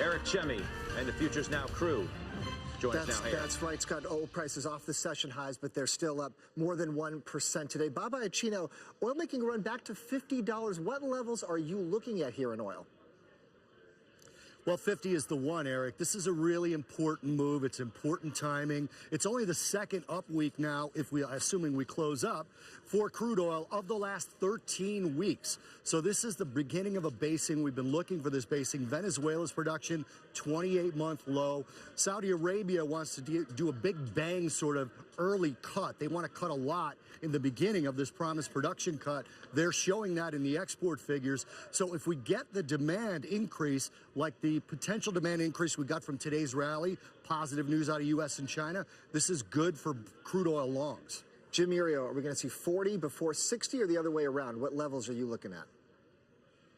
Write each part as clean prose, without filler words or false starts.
Eric Chemi and the Futures Now crew. Join us now here. That's right, Scott. Oil prices off the session highs, but they're still up more than 1% today. Bob Iaccino, oil making a run back to $50. What levels are you looking at here in oil? Well, 50 is the one, Eric. This is a really important move. It's important timing. It's only the second up week now, assuming we close up, for crude oil of the last 13 weeks. So this is the beginning of a basing. We've been looking for this basing. Venezuela's production, 28-month low. Saudi Arabia wants to do a big bang sort of early cut. They want to cut a lot in the beginning of this promised production cut. They're showing that in the export figures. So if we get the demand increase, like the potential demand increase we got from today's rally, positive news out of U.S. and China, this is good for crude oil longs. Jim Irio, are we going to see 40 before 60 or the other way around? What levels are you looking at?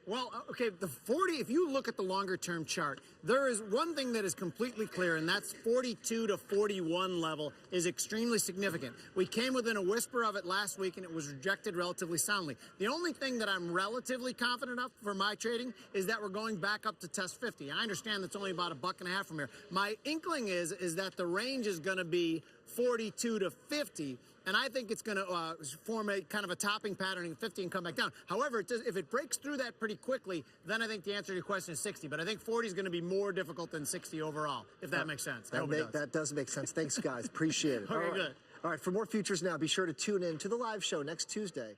Well, okay, the 40, if you look at the longer-term chart, there is one thing that is completely clear, and that's 42 to 41 level is extremely significant. We came within a whisper of it last week, and it was rejected relatively soundly. The only thing that I'm relatively confident of for my trading is that we're going back up to test 50. I understand that's only about $1.50 from here. My inkling is that the range is going to be 42 to 50, and I think it's going to form a kind of a topping pattern in 50 and come back down. However, if it breaks through that pretty quickly, then I think the answer to your question is 60. But I think 40 is going to be more difficult than 60 overall, if that makes sense. That does make sense. Thanks, guys. Appreciate it. Okay, good. All right, for more Futures Now, be sure to tune in to the live show next Tuesday.